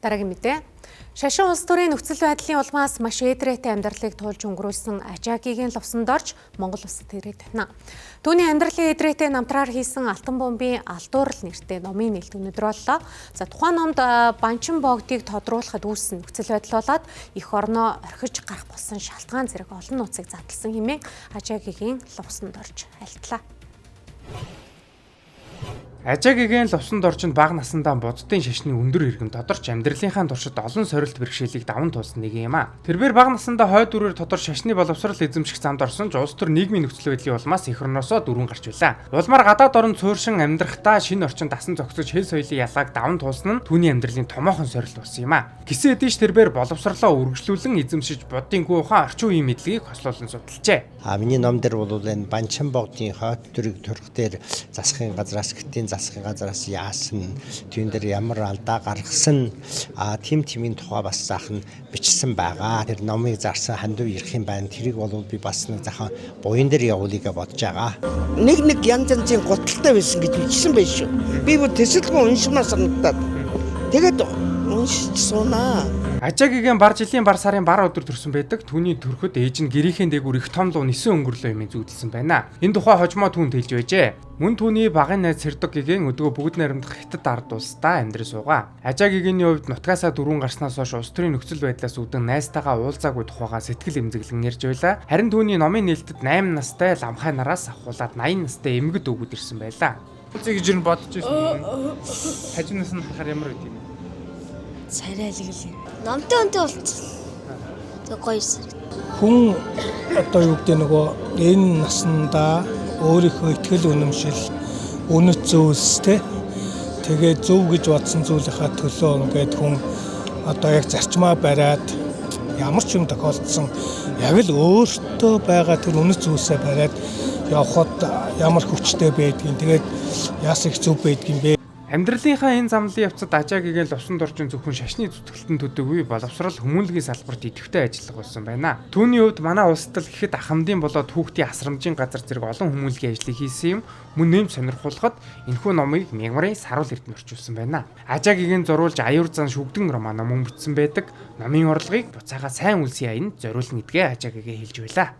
Дараагийн мэдээ. Шашин улс төрийн нөхцөл байдлын улмаас маш эдрээтэй амьдралыг туулж өнгөрүүлсэн Ажаагийн лувсанд орж Монгол улсад ирээд байна. Түүний амьдралын эдрээтэй намтраар хийсэн алтан бомбын алдуурал нэртэй номын нээлт өнөдөр боллоо. За тухайн номд банчин богдыг тодруулахад үүссэн нөхцөл байдал болоод эх орноо орхиж гарах болсон шалтгаан зэрэг олон нууцыг задлсан хэмээн Ажаагийн лувсанд орж альтлаа. Ажаагийн лувсанд орчинд бага насндаа буддын шашны өндөр иргэн тодорч амьдралынхаа туршид олон сорилт бэрхшээлийг даван туулсан нэг юм а. Тэрээр бага насндаа хойд үрээр тодорч шашны боловсрал эзэмших замд орсон ч улс төр нийгмийн нөхцөл байдлын улмаас эх орноосоо дөрвөн гарч байлаа. Улмаар гадаад орон цууршин амьдрахтаа шинэ орчинд дасан зохицож хэл соёлын ялгааг даван туулсан нь түүний амьдралын томоохон сорилт болсон юм а. Гисэн эдийш тэрээр боловсрлоо үргэлжлүүлэн эзэмшиж буддын гүү ухаан орчин үеийн мэдлэгийг хослуулан судалжээ. Миний ном дээр бол энэ банчин богдын хойд төрийг төрөх дээр засахын газраас гэтийн засахын газраас яасан түүн дээр ямар алдаа гаргасан тимийн тухай бас заахан бичсэн байгаа. Тэр номыг зарсан хандив ирэх юм байна. Тэрийг бол би бас нэг заахан буян дээр явуулъя гэж бодож байгаа. Нэг янз янзын гуталтай байсан гэж бичсэн байх шүү. Би бүр төсөлгөө уншмаар санагдаад. Тэгээд уншиж суунаа. Ажаагийн бар жилийн бар сарын бар өдөр төрсөн байдаг. Түүний төрөхөд ээж нь гэрийнхэн дээгүүр их том луу нисэн өнгөрлөө юм зүүдэлсэн байна. Энэ тухай хожмоо түүнд хэлж байжээ. Мөн түүний багын найз Сэрдоггийн өдгөө бүгд найрамдах хятад ард улсдаа амьдрал суугаа. Ажаагийн хувьд нутгаасаа дөрвөн гарснаас хойш улс төрийн нөхцөл байдлаас үүдэн найзтайгаа уулзаагүй тухайга сэтгэл эмзэглэн ярьж байлаа. Харин түүний номын нээлтэд 8 настай ламхай нараас авахуулаад 80 настай эмгэг өгөөд ирсэн байлаа. Үзье гэж бодож байсан. Хажуунаас нь харахаар ямар байд юм. Царайлгал. Номтой өнтэй болчихсон. Тэг гоёсэн. Хүн одоо юу гэдэг нөгөө энэ наснда өөрийнхөө ихтгэл үнэмшил, үнэт зүйлстэй тэгээ зөв гэж бодсон зүйлийнхаа төлөө ингээд хүн одоо яг зарчмаа бариад ямар ч юм тохиолдсон яг л өөртөө байгаа тэр үнэт зүйлсээ бариад явхад ямар хүчтэй байдгийг тэгээд яас их зөв байдгийг бэ. Амьдралынхаа энэ замлын явцад Ажаагийн лувсанд орчин зөвхөн шашны зүтгэлтэн төдийгүй боловсрал хүмүүнлэгийн салбарт идэвхтэй ажиллах болсон байна. Түүний хувьд манай улсад л гэхэд ахмадын болоод хүүхдийн асрамжийн газар зэрэг олон хүмүүнлэгийн ажлыг хийсэн юм. Мөн нэмж сонирхуулахад энэхүү номыг Мягмарын саруул эрдэнэ орчуулсан байна. Ажаагийн зурулж аюур зан шүгдэн роман мөн бичсэн байдаг. Номын орлогыг буцаага сайн үлсийн аянд зориулна гэдгээ Ажаагийн хэлж байлаа.